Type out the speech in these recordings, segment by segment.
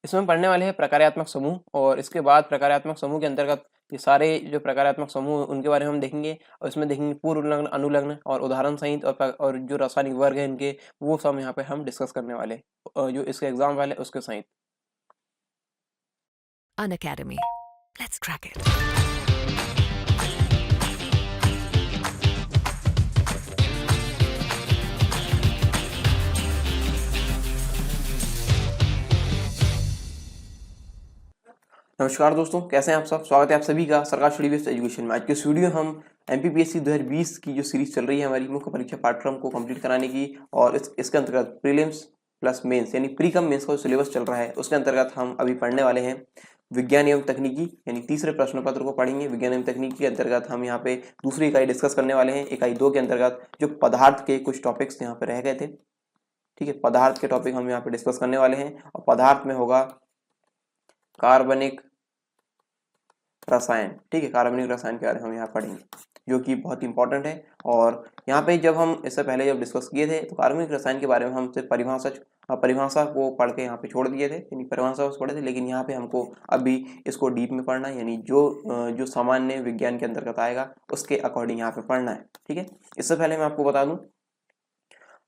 इसमें पढ़ने वाले हैं प्रकार्यात्मक समूह, और इसके बाद प्रकार्यात्मक समूह के अंतर्गत ये सारे जो प्रकार्यात्मक समूह उनके बारे में हम देखेंगे, और इसमें देखेंगे पूर्व लग्न, अनुलग्न और उदाहरण सहित, और जो रासायनिक वर्ग है इनके, वो सब यहाँ पे हम डिस्कस करने वाले हैं, जो इसके एग्जाम वाले उसके सहित। Unacademy. Let's crack it. नमस्कार दोस्तों, कैसे हैं आप सब। स्वागत है आप सभी का सरकार स्टडी बेस्ड एजुकेशन में। आज के इस वीडियो हम एमपीपीएससी 2020 की जो सीरीज चल रही है हमारी मुख्य परीक्षा पाठ्यक्रम को कंप्लीट कराने की, और इसके अंतर्गत प्रीलिम्स प्लस मेंस यानी प्री कम मेंस का जो सिलेबस चल रहा है उसके अंतर्गत हम अभी पढ़ने वाले हैं विज्ञान एवं तकनीकी, यानी तीसरे प्रश्न पत्र को पढ़ेंगे। विज्ञान एवं तकनीकी के अंतर्गत हम यहाँ पे दूसरी इकाई डिस्कस करने वाले हैं। इकाई 2 के अंतर्गत जो पदार्थ के कुछ टॉपिक्स यहाँ पे रह गए थे, ठीक है, पदार्थ के टॉपिक हम यहाँ पे डिस्कस करने वाले हैं। और पदार्थ में होगा कार्बनिक रसायन, ठीक है, कार्बनिक रसायन के बारे में हम यहाँ पढ़ेंगे, जो कि बहुत इंपॉर्टेंट है। और यहाँ पे जब हम इससे पहले जब डिस्कस किए थे तो कार्बनिक रसायन के बारे में हम सिर्फ परिभाषा को पढ़ के यहाँ पे छोड़ दिए थे, यानी परिभाषा पढ़े थे। लेकिन यहाँ पे हमको अभी इसको डीप में पढ़ना है, यानी जो सामान्य विज्ञान के अंतर्गत आएगा उसके अकॉर्डिंग यहाँ पे पढ़ना है, ठीक है। इससे पहले मैं आपको बता दूं,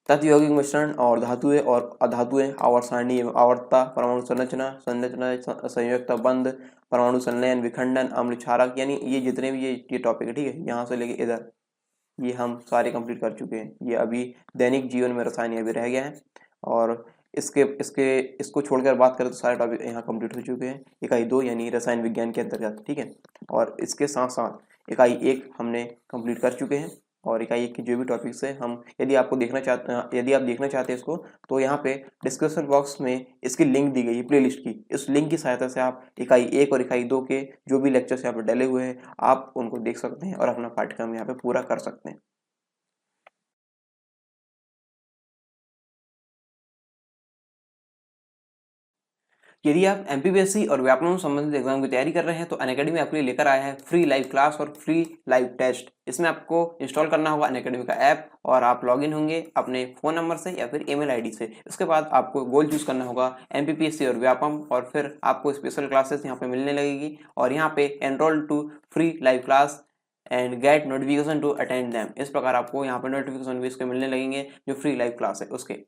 तत्व यौगिक मिश्रण और धातुएं और अधातुएं, आवर्त सारणी एवं आवर्तता, परमाणु संरचना संयुक्त बंध, परमाणु संलयन, विखंडन, अम्ल क्षारक, यानी ये जितने भी ये टॉपिक है, ठीक है, यहाँ से लेके इधर ये हम सारे कंप्लीट कर चुके हैं। ये अभी दैनिक जीवन में रसायन अभी रह गया है, और इसको छोड़कर बात करें तो सारे टॉपिक यहाँ कंप्लीट हो चुके हैं इकाई 2 यानी रसायन विज्ञान के अंतर्गत, ठीक है। और इसके साथ साथ इकाई 1 हमने कंप्लीट कर चुके हैं, और इकाई 1 की जो भी टॉपिक्स है हम, यदि आप देखना चाहते हैं इसको, तो यहाँ पे डिस्क्रिप्शन बॉक्स में इसकी लिंक दी गई है प्लेलिस्ट की। इस लिंक की सहायता से आप इकाई 1 और इकाई 2 के जो भी लेक्चर्स यहाँ पे डले हुए हैं आप उनको देख सकते हैं और अपना पाठ्यक्रम यहाँ पे पूरा कर सकते हैं। यदि आप एमपीपीएससी और व्यापमं संबंधित एग्जाम की तैयारी कर रहे हैं तो अनअकैडमी आपके लिए लेकर आया है फ्री लाइव क्लास और फ्री लाइव टेस्ट। इसमें आपको इंस्टॉल करना होगा अनअकैडमी का ऐप, और आप लॉगिन होंगे अपने फोन नंबर से या फिर ईमेल आईडी से। इसके बाद आपको गोल चूज करना होगा एमपीपीएससी और व्यापम, और फिर आपको स्पेशल क्लासेस यहाँ पे मिलने लगेगी, और यहाँ पे enrol to free live class and get notification to attend them. इस प्रकार आपको यहाँ पे नोटिफिकेशन भी इसके मिलने लगेंगे जो फ्री लाइव क्लास है उसके।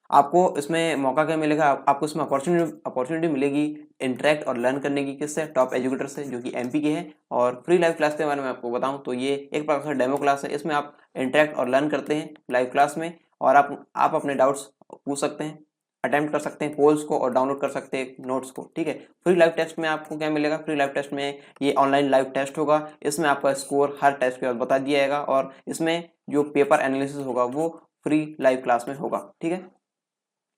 आपको इसमें मौका क्या मिलेगा, आपको इसमें अपॉर्चुनिटी मिलेगी इंटरेक्ट और लर्न करने की। किससे? टॉप एजुकेटर से, जो कि एमपी के हैं। और फ्री लाइव क्लास के बारे में आपको बताऊं तो ये एक प्रकार से डेमो क्लास है। इसमें आप इंटरेक्ट और लर्न करते हैं लाइव क्लास में, और आप अपने डाउट्स पूछ सकते हैं, अटेम्प्ट कर सकते हैं पोल्स को, और डाउनलोड कर सकते हैं नोट्स को, ठीक है। फ्री लाइव टेस्ट में आपको क्या मिलेगा, फ्री लाइव टेस्ट में ये ऑनलाइन लाइव टेस्ट होगा। इसमें आपका स्कोर हर टेस्ट के बाद बता दिया जाएगा, और इसमें जो पेपर एनालिसिस होगा वो फ्री लाइव क्लास में होगा, ठीक है।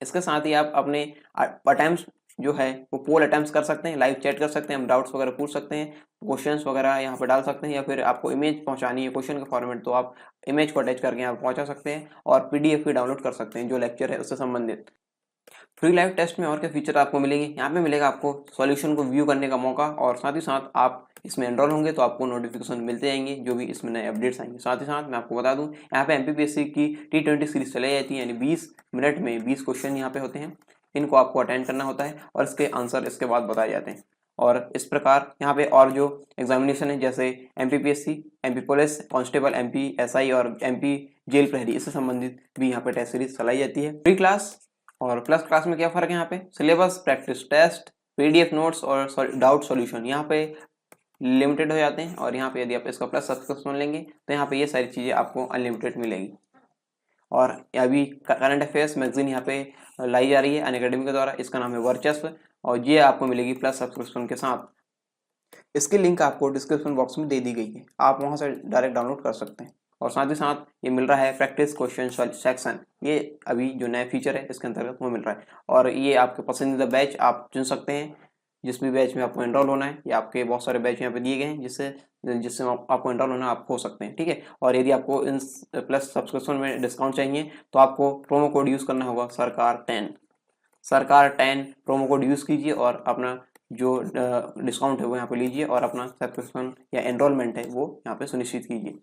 इसके साथ ही आप अपने अटेम्प्ट्स जो है वो पोल अटेम्प्ट्स कर सकते हैं, लाइव चैट कर सकते हैं, हम डाउट्स वगैरह पूछ सकते हैं, क्वेश्चंस वगैरह यहाँ पे डाल सकते हैं, या फिर आपको इमेज पहुंचानी है क्वेश्चन का फॉर्मेट तो आप इमेज को अटैच करके यहाँ पहुंचा सकते हैं, और पीडीएफ भी डाउनलोड कर सकते हैं जो लेक्चर है उससे संबंधित। फ्री लाइव टेस्ट में और क्या फीचर आपको मिलेंगे, यहाँ पे मिलेगा आपको सॉल्यूशन को व्यू करने का मौका, और साथ ही साथ आप इसमें एनरोल होंगे तो आपको नोटिफिकेशन मिलते जाएंगे जो भी इसमें नए अपडेट्स आएंगे। साथ ही साथ मैं आपको बता दूं, यहाँ पे एमपीपीएससी की T20 सीरीज चलाई जाती है, यानी 20 मिनट में 20 क्वेश्चन यहाँ पे होते हैं। इनको आपको अटेंड करना होता है और इसके आंसर इसके बाद बताए जाते हैं। और इस प्रकार यहाँ पे और जो एग्जामिनेशन है जैसे MPPSC, MP police constable, MP SI और एमपी जेल प्रहरी, इससे संबंधित भी यहाँ पे टेस्ट सीरीज चलाई जाती है। प्री क्लास और प्लस क्लास में क्या फर्क है, यहाँ पे syllabus, practice test, PDF notes और डाउट सॉल्यूशन यहाँ पे लिमिटेड हो जाते हैं, और यहाँ पे यदि आप इसका प्लस सब्सक्रिप्शन लेंगे तो यहाँ पे ये सारी चीज़ें आपको अनलिमिटेड मिलेगी। और अभी करंट अफेयर्स मैगजीन यहाँ पे लाई जा रही है अनअकैडमी के द्वारा, इसका नाम है वर्चस्व, और ये आपको मिलेगी प्लस सब्सक्रिप्शन के साथ। इसकी लिंक आपको डिस्क्रिप्शन बॉक्स में दे दी गई है, आप वहाँ से डायरेक्ट डाउनलोड कर सकते हैं। और साथ ही साथ ये मिल रहा है प्रैक्टिस क्वेश्चन सेक्शन, ये अभी जो नया फीचर है इसके अंतर्गत वो मिल रहा है। और ये आपके पसंदीदा बैच आप चुन सकते हैं, जिस भी बैच में आपको एनरोल होना है। ये आपके बहुत सारे बैच यहाँ पे दिए गए हैं जिससे आपको एनरोल होना आप हो सकते हैं, ठीक है। और यदि आपको इन प्लस सब्सक्रिप्शन में डिस्काउंट चाहिए तो आपको प्रोमो कोड यूज़ करना होगा सरकार10 प्रोमो कोड यूज़ कीजिए, और अपना जो डिस्काउंट है वो यहाँ पे लीजिए, और अपना सब्सक्रिप्शन या एनरोलमेंट है वो यहाँ पे सुनिश्चित कीजिए।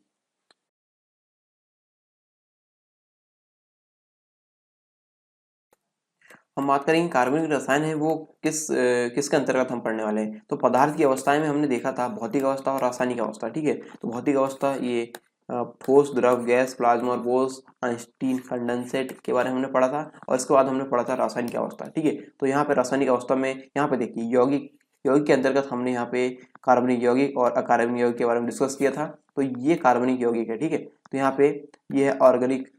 हम बात करेंगे कार्बनिक रसायन है वो किसके अंतर्गत हम पढ़ने वाले हैं। तो पदार्थ की अवस्थाएं में हमने देखा था भौतिक अवस्था और रासायनिक अवस्था, ठीक है। तो भौतिक अवस्था ये ठोस, द्रव, गैस, प्लाज्मा और बोस, आइंस्टीन, कंडेंसेट के बारे में हमने पढ़ा था। और इसके बाद हमने पढ़ा था रासायनिक अवस्था, ठीक है। तो यहाँ पे रासायनिक अवस्था में यहाँ पे देखिए यौगिक, यौगिक के अंतर्गत हमने यहाँ पे कार्बनिक यौगिक और अकार्बनिक यौगिक के बारे में डिस्कस किया था। तो ये कार्बनिक यौगिक है, ठीक है। तो यहाँ पे ये है ऑर्गेनिक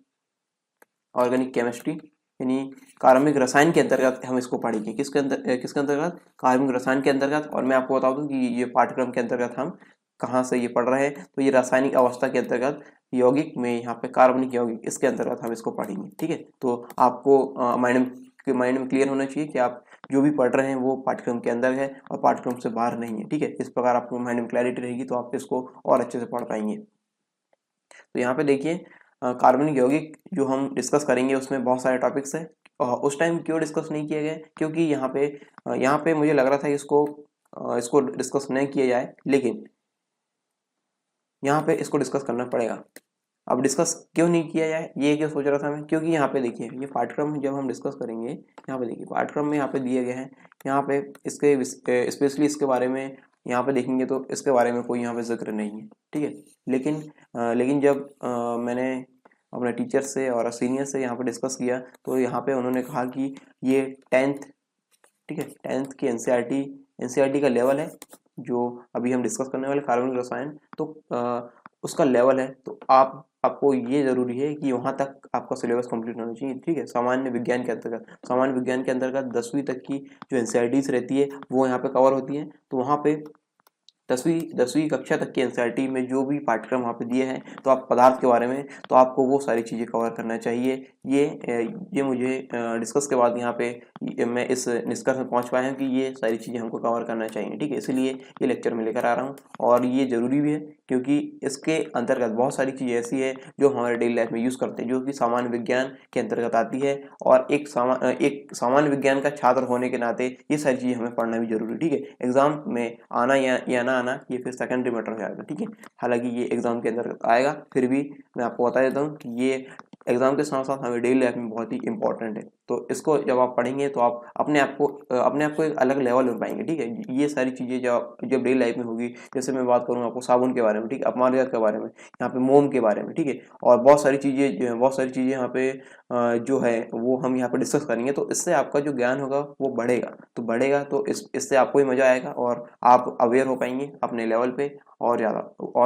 केमिस्ट्री, यानी कार्बनिक रसायन के अंतर्गत हम इसको पढ़ेंगे। किसके अंतर्गत? कार्बनिक रसायन के अंतर्गत। और मैं आपको बता दूं कि ये पाठ्यक्रम के अंतर्गत हम कहाँ से ये पढ़ रहे हैं। तो ये रासायनिक अवस्था के अंतर्गत यौगिक में यहाँ पे कार्बनिक यौगिक, इसके अंतर्गत हम इसको पढ़ेंगे, ठीक है। तो आपको माइंड में क्लियर होना चाहिए कि आप जो भी पढ़ रहे हैं वो पाठ्यक्रम के अंदर है और पाठ्यक्रम से बाहर नहीं है, ठीक है। इस प्रकार आपको माइंड में क्लैरिटी रहेगी तो आप इसको और अच्छे से पढ़ पाएंगे। तो यहाँ पे देखिए कार्बनिक यौगिक जो हम डिस्कस करेंगे उसमें बहुत सारे टॉपिक्स हैं। उस टाइम क्यों डिस्कस नहीं किया गया? क्योंकि यहाँ पे मुझे लग रहा था कि इसको डिस्कस नहीं किया जाए, लेकिन यहाँ पे इसको डिस्कस करना पड़ेगा। अब डिस्कस क्यों नहीं किया जाए ये क्यों सोच रहा था मैं, क्योंकि यहाँ पे देखिए ये पाठ्यक्रम जब हम डिस्कस करेंगे, यहाँ पे देखिए पाठ्यक्रम में यहाँ पे दिए गए हैं, यहाँ पे इसके स्पेशली इसके बारे में यहाँ पे देखेंगे तो इसके बारे में कोई यहाँ पे जिक्र नहीं है, ठीक है। लेकिन जब मैंने अपने टीचर से और सीनियर से यहाँ पे डिस्कस किया तो यहाँ पे उन्होंने कहा कि ये 10th, ठीक है, 10th की एनसीईआरटी का लेवल है जो अभी हम डिस्कस करने वाले कार्बनिक रसायन, तो उसका लेवल है। तो आपको ये जरूरी है कि वहाँ तक आपका सिलेबस कंप्लीट होना चाहिए, ठीक है। सामान्य विज्ञान के अंतर्गत 10वीं तक की जो एनसीईआरटीज रहती है वो यहाँ पे कवर होती है। तो वहाँ पे 10वीं कक्षा तक की एनसीईआरटी में जो भी पाठ्यक्रम वहाँ पे दिए हैं, तो आप पदार्थ के बारे में तो आपको वो सारी चीज़ें कवर करना चाहिए। ये मुझे डिस्कस के बाद यहाँ पे मैं इस निष्कर्ष में पहुँच पाया हूँ कि ये सारी चीज़ें हमको कवर करना चाहिए, ठीक है। इसलिए ये लेक्चर में लेकर आ रहा हूँ और ये ज़रूरी भी है क्योंकि इसके अंतर्गत बहुत सारी चीज़ें ऐसी है जो हमारे डेली लाइफ में यूज़ करते हैं, जो कि सामान्य विज्ञान के अंतर्गत आती है। और एक सामान्य विज्ञान का छात्र होने के नाते ये सारी चीज़ें हमें पढ़ना भी जरूरी, ठीक है। एग्जाम में आना या ना आना ये फिर सेकेंडरी मैटर हो जाएगा, ठीक है। हालांकि ये एग्जाम के अंदर आएगा, फिर भी मैं आपको बता देता हूँ कि ये एग्जाम के साथ साथ हमें डेली लाइफ में बहुत ही इंपॉर्टेंट है। तो इसको जब आप पढ़ेंगे तो आप अपने आप को एक अलग लेवल में पाएंगे, ठीक है। ये सारी चीज़ें जब डेली लाइफ में होगी, जैसे मैं बात करूँ आपको साबुन के बारे में, ठीक है, अपमार्जक के बारे में, यहाँ पे मोम के बारे में, ठीक है, और बहुत सारी चीज़ें यहाँ पे जो है वो हम यहाँ पे डिस्कस करेंगे। तो इससे आपका जो ज्ञान होगा वो बढ़ेगा तो इससे आपको ही मजा आएगा और आप अवेयर हो पाएंगे अपने लेवल पे और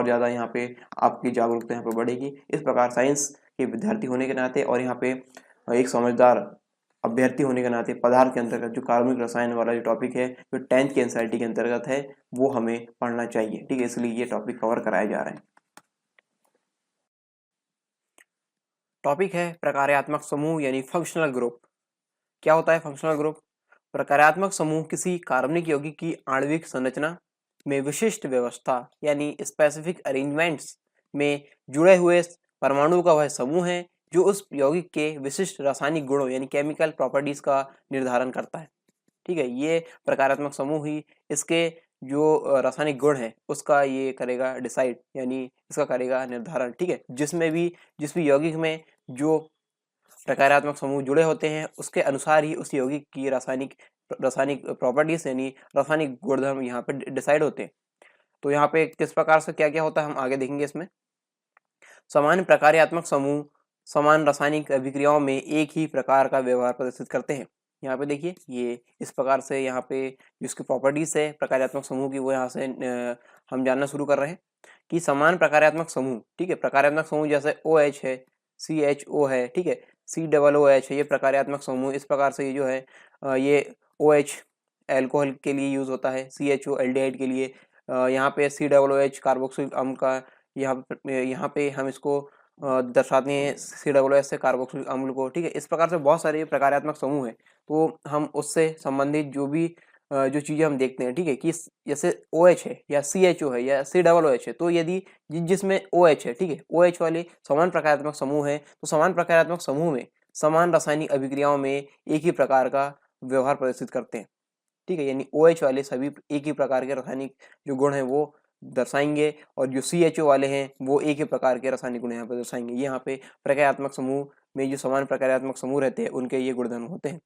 ज़्यादा यहाँ पे आपकी जागरूकता यहाँ पे बढ़ेगी। इस प्रकार साइंस के विद्यार्थी होने के नाते और यहाँ पे एक समझदार अभ्यर्थी होने के नाते पदार्थ के अंतर्गत जो कार्बनिक रसायन वाला जो टॉपिक है, जो 10th की एनसीईआरटी के अंतर्गत है, वो हमें पढ़ना चाहिए, ठीक है। इसलिए ये टॉपिक कवर कराया जा रहा है। टॉपिक है प्रकार्यात्मक समूह यानी फंक्शनल ग्रुप। क्या होता है फंक्शनल ग्रुप? प्रकार्यात्मक समूह किसी कार्बनिक यौगिक की आणविक संरचना में विशिष्ट व्यवस्था यानी स्पेसिफिक अरेंजमेंट्स में जुड़े हुए परमाणु का वह समूह है जो उस यौगिक के विशिष्ट रासायनिक गुणों यानी केमिकल प्रॉपर्टीज का निर्धारण करता है, ठीक है। ये प्रकारात्मक समूह ही इसके जो रासायनिक गुण है उसका ये करेगा डिसाइड, यानी इसका करेगा निर्धारण, ठीक है। जिस भी यौगिक में जो प्रकारात्मक समूह जुड़े होते हैं उसके अनुसार ही उस यौगिक की रासायनिक प्रॉपर्टीज यानी रासायनिक गुणधर्म यहाँ पे डिसाइड होते हैं। तो यहाँ पे किस प्रकार से क्या क्या होता है हम आगे देखेंगे। इसमें सामान्य प्रकार्यात्मक समूह समान रासायनिक अभिक्रियाओं में एक ही प्रकार का व्यवहार प्रदर्शित करते हैं। यहाँ पे देखिए ये इस प्रकार से यहाँ पे जिसकी प्रॉपर्टीज है प्रकार्यात्मक समूह की वो यहाँ से हम जानना शुरू कर रहे हैं कि समान प्रकार्यात्मक समूह, ठीक है। प्रकार्यात्मक समूह जैसे OH है, CHO है, ठीक है, COOH है, ये प्रकार्यात्मक समूह। इस प्रकार से ये जो है ये OH एल्कोहल के लिए यूज होता है, CHO एल्डिहाइड के लिए, यहाँ पे COOH कार्बोक्सिलिक अम्ल का यहाँ पे हम इसको दर्शाते हैं COOH से कार्बोक्सिलिक अम्ल को, ठीक है। इस प्रकार से बहुत सारे प्रकार्यात्मक समूह हैं। तो हम उससे संबंधित जो चीज़ें हम देखते हैं, ठीक है, कि जैसे OH है या CHO है या COOH है, तो यदि जिसमें OH है, ठीक है, OH वाले समान प्रकारात्मक समूह है, तो समान प्रकारात्मक समूह में समान रासायनिक अभिक्रियाओं में एक ही प्रकार का व्यवहार प्रदर्शित करते हैं, ठीक है। यानी OH वाले सभी एक ही प्रकार के रासायनिक जो गुण हैं वो दर्शाएंगे और जो CHO वाले हैं वो एक ही प्रकार के रासायनिक गुण यहाँ पे दर्शाएंगे। यहाँ पे प्रकार्यात्मक समूह में जो समान प्रकार्यात्मक समूह रहते हैं उनके ये गुणधर्म होते हैं।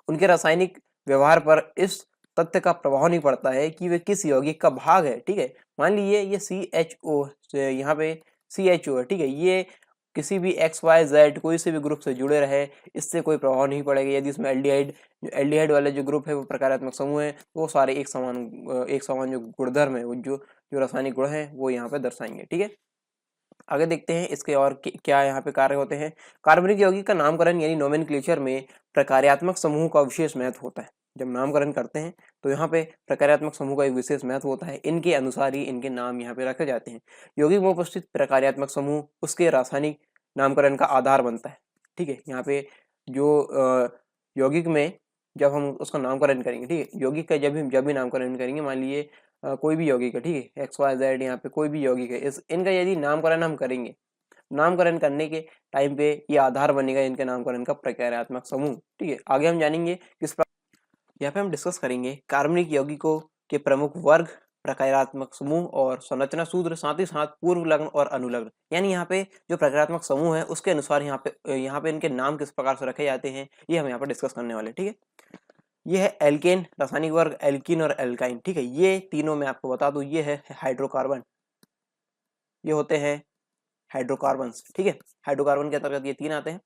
उनके रासायनिक व्यवहार पर इस तथ्य का प्रभाव नहीं पड़ता है कि वे किस यौगिक का भाग है। ठीक है, मान लीजिए ये CHO, यहाँ पे CHO है। ठीक है, ये किसी भी XYZ कोई से भी ग्रुप से जुड़े रहे, इससे कोई प्रभाव नहीं पड़ेगा। यदि इसमें एल्डिहाइड वाले जो ग्रुप है वो प्रकारात्मक समूह है, वो सारे एक समान जो गुणधर्म है, वो जो रासायनिक गुण है वो यहाँ पे दर्शाएंगे। ठीक है, आगे देखते हैं इसके और क्या यहाँ पे कार्य होते हैं। कार्बनिक यौगिक का नामकरण यानी नोमेनक्लेचर में प्रकार्यात्मक समूह का विशेष महत्व होता है। जब नामकरण करते हैं तो यहाँ पे प्रकार्यात्मक समूह का एक विशेष महत्व होता है, इनके अनुसार ही इनके नाम यहाँ पे रखे जाते हैं। यौगिक में उपस्थित प्रकार्यात्मक समूह उसके रासायनिक नामकरण का आधार बनता है। ठीक है, यहाँ पे जो यौगिक में जब हम उसका नामकरण करेंगे, ठीक है, यौगिक का जब भी नामकरण करेंगे, मान लीजिए कोई भी यौगिक है, ठीक है, XYZ, यहाँ पे कोई भी यौगिक है, इनका यदि नामकरण हम करेंगे, नामकरण करने के टाइम पे ये आधार बनेगा इनके नामकरण का प्रकार्यात्मक समूह। ठीक है, आगे हम जानेंगे किस प्रकार, यहाँ पे हम डिस्कस करेंगे कार्बनिक यौगिकों के प्रमुख वर्ग, प्रकार्यात्मक समूह और संरचना सूत्र, साथ ही साथ पूर्व लग्न और अनुलग्न। यानी यहाँ पे जो प्रकार्यात्मक समूह है उसके अनुसार यहाँ पे इनके नाम किस प्रकार से रखे जाते हैं, ये हम यहाँ पर डिस्कस करने वाले। ठीक है, ये है एल्केन, रासायनिक वर्ग एल्कीन और एल्काइन। ठीक है, ये तीनों मैं आपको बता दूं, ये है हाइड्रोकार्बन, ये होते हैं हाइड्रोकार्बन्स। ठीक है, हाइड्रोकार्बन के अंतर्गत ये तीन आते हैं।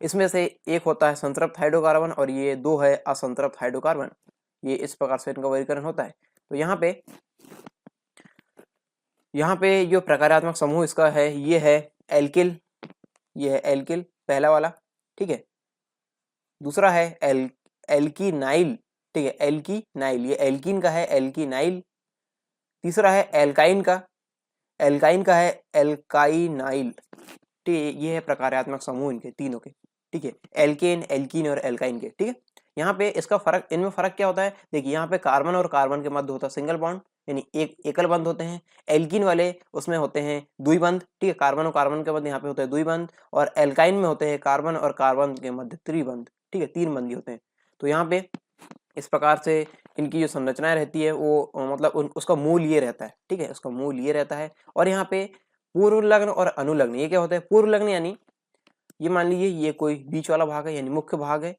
इसमें से एक होता है संतृप्त हाइड्रोकार्बन और ये दो है असंतृप्त हाइड्रोकार्बन। ये इस प्रकार से इनका वर्गीकरण होता है। तो यहाँ पे जो प्रकार्यात्मक समूह इसका है, ये है एल्किल, ये है एल्किल पहला वाला। ठीक है, दूसरा है एल्कीनाइल। ठीक है, एल्कीनाइल, ये एल्कीन का है, एल्कीनाइल। तीसरा है एल्काइन का है एल्काइनाइल। ठीक है, ये है प्रकार्यात्मक समूह इनके तीनों के। ठीक है, एल्केन, एल्कीन और एल्काइन के। ठीक है, यहाँ पे इसका फर्क, इनमें फर्क क्या होता है, देखिए यहाँ पे कार्बन और कार्बन के मध्य होता है सिंगल बॉन्ड, यानी एक एकल बंध होते हैं। एल्कीन वाले उसमें होते हैं द्विबंध। ठीक है, कार्बन और कार्बन के मध्य यहाँ पे होते हैं द्विबंध, और एल्काइन में होते हैं कार्बन और कार्बन के मध्य त्रिबंध। ठीक है, तीन बंधी होते हैं। तो यहाँ पे इस प्रकार से इनकी जो संरचनाएं रहती है वो मतलब उसका मूल ये रहता है। ठीक है, उसका मूल ये रहता है। और यहाँ पे पूर्व लग्न और अनुलग्न, ये क्या होता है, पूर्व लग्न यानी ये मान लीजिए ये कोई बीच वाला भाग है, यानी मुख्य भाग है।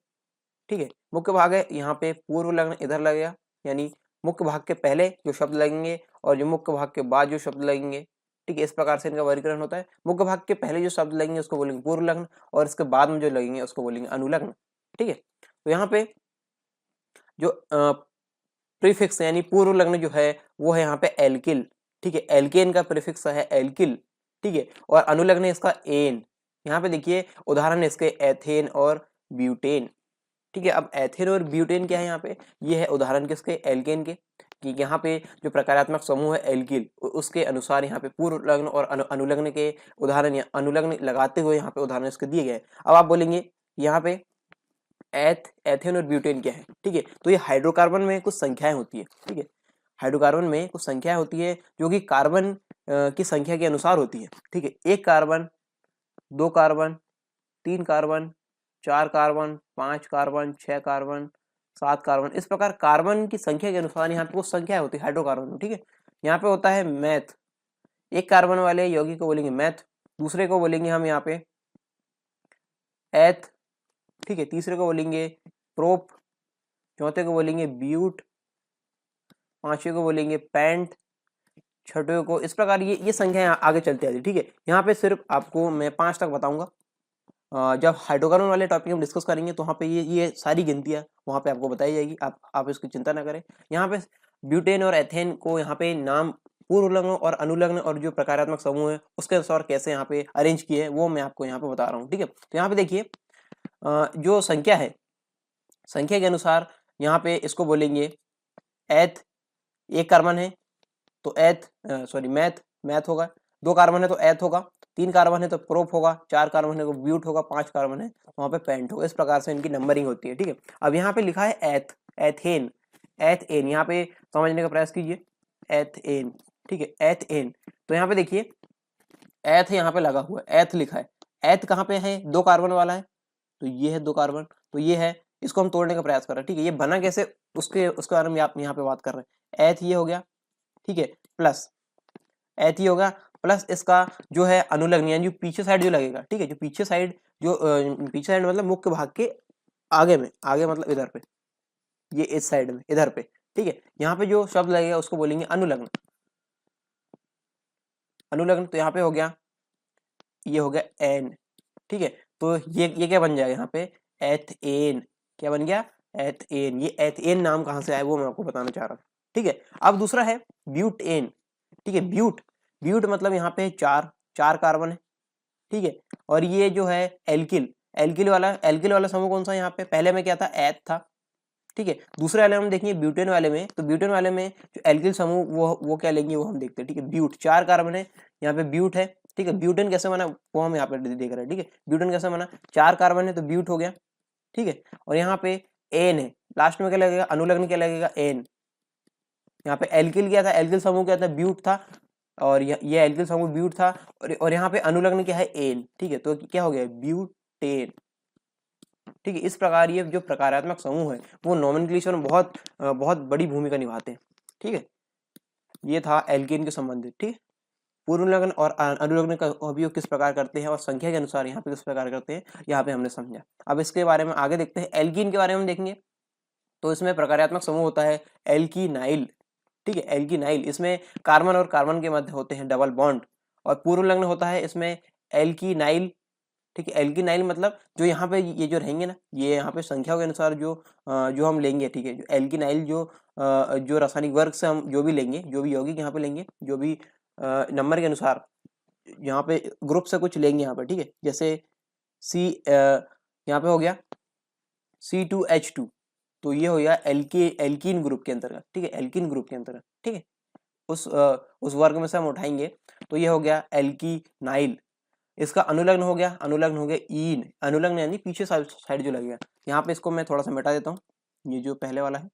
ठीक है, मुख्य भाग है, यहाँ पे पूर्व लग्न इधर लगेगा, यानी मुख्य भाग के पहले जो शब्द लगेंगे और जो मुख्य भाग के बाद जो शब्द लगेंगे। ठीक है, इस प्रकार से इनका वर्गीकरण होता है। मुख्य भाग के पहले जो शब्द लगेंगे उसको बोलेंगे पूर्व लग्न, और इसके बाद में जो लगेंगे उसको बोलेंगे अनुलग्न। ठीक है, तो यहाँ पे जो प्रीफिक्स यानी पूर्व लग्न जो है वो है यहाँ पे एल्किल। ठीक है, एल्केन का प्रीफिक्स है एल्किल। ठीक है, और अनुलग्न है इसका एन। यहाँ पे देखिए उदाहरण इसके एथेन और ब्यूटेन। ठीक है, अब एथेन और ब्यूटेन क्या है यहाँ पे, ये है उदाहरण किसके, एल्केन के, कि यहाँ पे जो प्रकार्यात्मक समूह है एल्किल, उसके अनुसार यहाँ पे पूर्व लग्न और अनुलग्न के उदाहरण या अनुलग्न लगाते हुए यहाँ पे उदाहरण इसके दिए गए। अब आप बोलेंगे यहाँ पे एथेन और ब्यूटेन क्या है। ठीक है, तो ये हाइड्रोकार्बन में कुछ संख्याएं होती है। ठीक है, हाइड्रोकार्बन में कुछ संख्याएं होती है जो कि कार्बन की संख्या के अनुसार होती है। ठीक है, एक कार्बन, दो कार्बन, तीन कार्बन, चार कार्बन, पांच कार्बन, छह कार्बन, सात कार्बन, इस प्रकार कार्बन की संख्या के अनुसार यहाँ पे कुछ संख्या होती है हाइड्रोकार्बन में। ठीक है, यहाँ पे होता है मैथ, एक कार्बन वाले यौगिक को बोलेंगे मैथ, दूसरे को बोलेंगे हम यहाँ पे एथ। ठीक है, तीसरे को बोलेंगे प्रोप, चौथे को बोलेंगे ब्यूट, पांचवे को बोलेंगे पेंट, छठे को, इस प्रकार ये संख्या आगे चलती आती है। ठीक है, यहाँ पे सिर्फ आपको मैं 5 तक बताऊंगा। जब हाइड्रोकार्बन वाले टॉपिक हम डिस्कस करेंगे तो वहाँ पे ये सारी गिनतियाँ वहाँ पे आपको बताई जाएगी, आप इसकी चिंता ना करें। यहाँ पे ब्यूटेन और एथेन को यहाँ पे नाम पूर्व लग्न और अनुलग्न और जो प्रकारात्मक समूह है उसके अनुसार कैसे यहाँ पे अरेंज किए हैं वो मैं आपको यहाँ पे बता रहा हूँ। ठीक है, तो यहाँ पे देखिए जो संख्या है, संख्या के अनुसार यहाँ पे इसको बोलेंगे एथ, एक कार्बन है तो मैथ होगा, दो कार्बन है तो एथ होगा, तीन कार्बन है तो प्रोप होगा, चार कार्बन है तो ब्यूट होगा, पांच कार्बन है तो वहाँ पे पेंट होगा। इस प्रकार से इनकी नंबरिंग होती है। ठीक है, अब यहाँ पे लिखा है एथेन, यहाँ पे समझने का प्रयास कीजिए, एथेन। ठीक है, एथेन, तो यहाँ पे देखिए एथ यहाँ पे लगा हुआ है, एथ लिखा है, एथ कहाँ पे है, दो कार्बन वाला है, तो ये है दो कार्बन, तो ये है, इसको हम तोड़ने का प्रयास कर रहे हैं। ठीक है, ये बना कैसे उसके बारे में आप यहाँ पे बात कर रहे हैं। एथ ये हो गया, ठीक है, प्लस एथ ये होगा, प्लस इसका जो है अनुलग्न यानी जो पीछे साइड जो लगेगा। ठीक है, जो पीछे साइड मतलब मुख्य भाग के आगे में, आगे मतलब इधर पे, ये इस साइड में इधर पे, ठीक है। यहाँ पे जो शब्द लगेगा उसको बोलेंगे अनुलग्न। अनुलग्न तो यहाँ पे हो गया, ये हो गया एन, ठीक है। तो ये क्या बन जाएगा यहाँ पे, एथेन। क्या बन गया, एथेन। ये एथेन नाम कहाँ से आया वो मैं आपको बताना चाह रहा हूँ, ठीक है। अब दूसरा है ब्यूटेन, ठीक है। ब्यूट, ब्यूट मतलब यहाँ पे चार, चार कार्बन है, ठीक है। और ये जो है एल्किल, एल्किल वाला समूह कौन सा यहाँ पे, पहले में क्या था, एथ था, ठीक है। दूसरे वाले हम देखेंगे ब्यूटेन वाले में, तो ब्यूटेन वाले में जो एल्किल समूह वो क्या लेंगे वो हम देखते हैं, ठीक है। ब्यूट, चार कार्बन है, यहाँ पे ब्यूट है, ठीक है। ब्यूटेन कैसे बना वो हम यहाँ पे देख रहे हैं, ठीक है। ब्यूटेन कैसे बना, चार कार्बन है तो ब्यूट हो गया, ठीक है। और यहाँ पे एन है, लास्ट में क्या लगेगा, अनुलग्न क्या लगेगा, एन। यहाँ पे एल्किल क्या था, एल्किल समूह क्या था, ब्यूट था, और ये एल्किल समूह ब्यूट था, और यहाँ पे अनुलग्न क्या है, एन, ठीक है। तो क्या हो गया, ब्यूटेन, ठीक है। इस प्रकार ये जो प्रकारात्मक समूह है वो नोमेनक्लेचर में बहुत बड़ी भूमिका निभाते हैं, ठीक है। ये था एल्केन के संबंधित, ठीक है। पूर्वलग्न और अनुलग्न का उपयोग किस प्रकार करते हैं और संख्या के अनुसार यहाँ पे किस प्रकार करते हैं, यहाँ पे हमने समझा। अब इसके बारे में आगे देखते हैं, एल्कीन के बारे में देखेंगे। तो इसमें प्रकारात्मक समूह होता है एल्कीनाइल, ठीक है। एल्कीनाइल, इसमें कार्बन और कार्बन के मध्य होते हैं डबल बॉन्ड। और पूर्वलग्न होता है इसमें एल्कीनाइल, ठीक है। एल्कीनाइल मतलब जो यहाँ पे ये जो रहेंगे ना, ये यहाँ पे संख्याओं के अनुसार जो हम लेंगे, ठीक है। जो एल्कीनाइल जो रासायनिक वर्ग से हम जो भी लेंगे, जो भी यौगिक यहाँ पे लेंगे, जो भी नंबर के अनुसार यहाँ पे ग्रुप से कुछ लेंगे यहाँ पे, ठीक है। जैसे सी यहाँ पे हो गया C2H2, तो ये हो गया एल्कीन ग्रुप के अंतर्गत, ठीक है। एल्कीन ग्रुप के अंतर्गत, ठीक है। उस वर्ग में से हम उठाएंगे तो ये हो गया एल्कीनाइल। इसका अनुलग्न हो गया, अनुलग्न हो गया ईन। अनुलग्न यानी पीछे साइड जो लगेगा। यहाँ पे इसको मैं थोड़ा सा मिटा देता हूँ, ये जो पहले वाला है,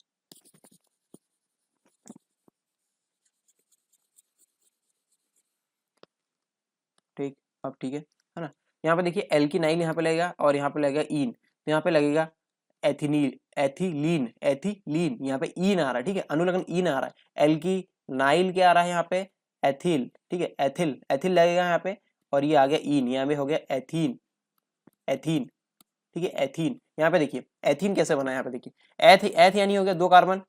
ठीक। अब ठीक है ना। यहाँ पे देखिए एल्कीनाइल यहाँ पे लगेगा और यहाँ पे लगेगा ईन, तो यहाँ पे लगेगा एथिनील, एथिलीन, एथिलीन। यहाँ पे ईन आ रहा है, ठीक है। अनुलग्न ईन आ रहा है। एल्कीनाइल क्या आ रहा है यहाँ पे, एथिल, ठीक है। एथिल, एथिल लगेगा यहाँ पे, और ये आ गया ईन, यहाँ पे हो गया एथीन, एथीन, ठीक है। एथीन, यहाँ पे देखिए एथीन कैसे बना है, यहाँ पे देखिए एथ, एथ यानी हो गया दो कार्बन,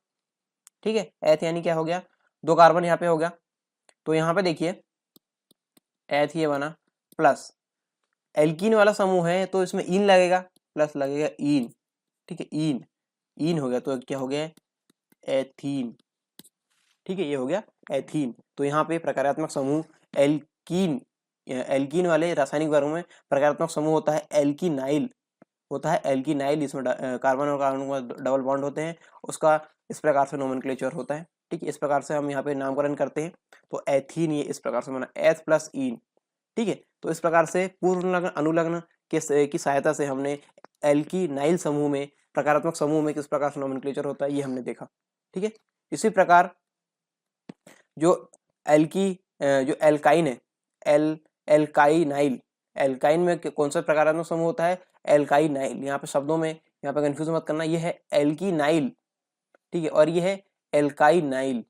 ठीक है। एथ यानी क्या हो गया, दो कार्बन यहाँ पे हो गया। तो यहाँ पे देखिए एथ ये बना, प्लस एल्कीन वाला समूह है तो इसमें ईन लगेगा, प्लस लगेगा ईन, ठीक है। ईन, ईन हो गया तो क्या हो गया, एथीन, ठीक है। ये हो गया एथीन। तो यहाँ पे प्रकारात्मक समूह एल्कीन, एल्कीन वाले रासायनिक वर्ग में प्रकारात्मक समूह होता है एल्कीनाइल, होता है एल्कीनाइल। इसमें कार्बन और कार्बन में डबल बॉन्ड होते हैं, उसका इस प्रकार से नोमेनक्लेचर होता है, ठीक है। इस प्रकार से हम यहाँ पे नामकरण करते हैं। तो एथीन ये इस प्रकार से बना, एथ प्लस ईन, ठीक है। तो इस प्रकार से पूर्वलग्न अनुलग्न की सहायता से हमने एल्कीनाइल समूह में, प्रकारात्मक समूह में किस प्रकार से नोमेनक्लेचर होता है ये हमने देखा, ठीक है। इसी प्रकार जो जो एल्काइन है, एल्काइनाइल, एल्काइन में कौन सा प्रकारात्मक समूह होता है, एल्काइनाइल। यहाँ पे शब्दों में यहाँ पे कंफ्यूज मत करना, ये है एल्कीनाइल, ठीक है। और ये है एल्काइनाइल,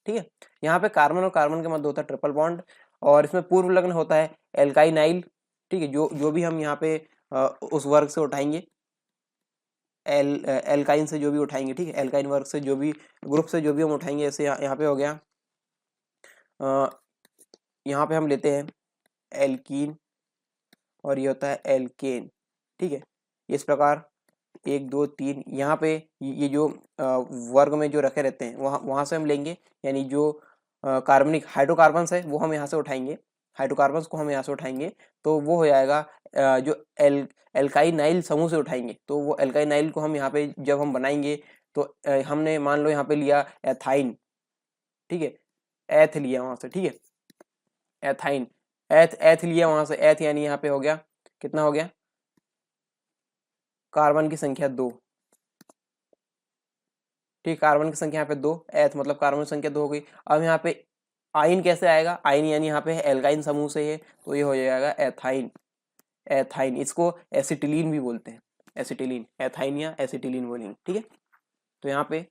ठीक है। यहाँ पे कार्बन और कार्बन के मध्य होता है ट्रिपल बॉन्ड, और इसमें पूर्व लग्न होता है एल्काइनाइल, ठीक है। जो भी हम यहाँ पे उस वर्ग से उठाएंगे, एल्काइन से जो भी उठाएंगे, ठीक है। एल्काइन वर्ग से जो भी, ग्रुप से जो भी हम उठाएंगे, जैसे यहाँ पे हो गया, यहाँ पे हम लेते हैं एल्कीन और ये होता है एल्केन, ठीक है। इस प्रकार 1 2 3 यहाँ पे ये जो वर्ग में जो रखे रहते हैं वहाँ से हम लेंगे, यानी जो कार्बनिक हाइड्रोकार्बन है वो हम यहाँ से उठाएंगे, हाइड्रोकार्बन को हम यहाँ से उठाएंगे, तो वो हो जाएगा जो एल्काइनाइल समूह से उठाएंगे। तो वो एल्काइनाइल को हम यहाँ पे जब हम बनाएंगे तो हमने मान लो यहाँ पे लिया एथाइन, ठीक है। एथ लिया वहाँ से, ठीक है। एथाइन, एथ, एथ लिया वहां से, एथ यानी यहाँ पे हो गया, कितना हो गया, कार्बन की संख्या 2, ठीक। कार्बन की संख्या यहाँ पे 2, एथ मतलब कार्बन की संख्या 2 हो गई। अब यहाँ पे आइन कैसे आएगा, आइन यानी यहाँ पे है एल्काइन समूह से है, तो ये हो जाएगा एथाइन, एथाइन। इसको एसिटिलीन भी बोलते हैं, एसिटिलीन, एथाइन या एसिटिलीन बोलेंगे, ठीक है। तो यहाँ पे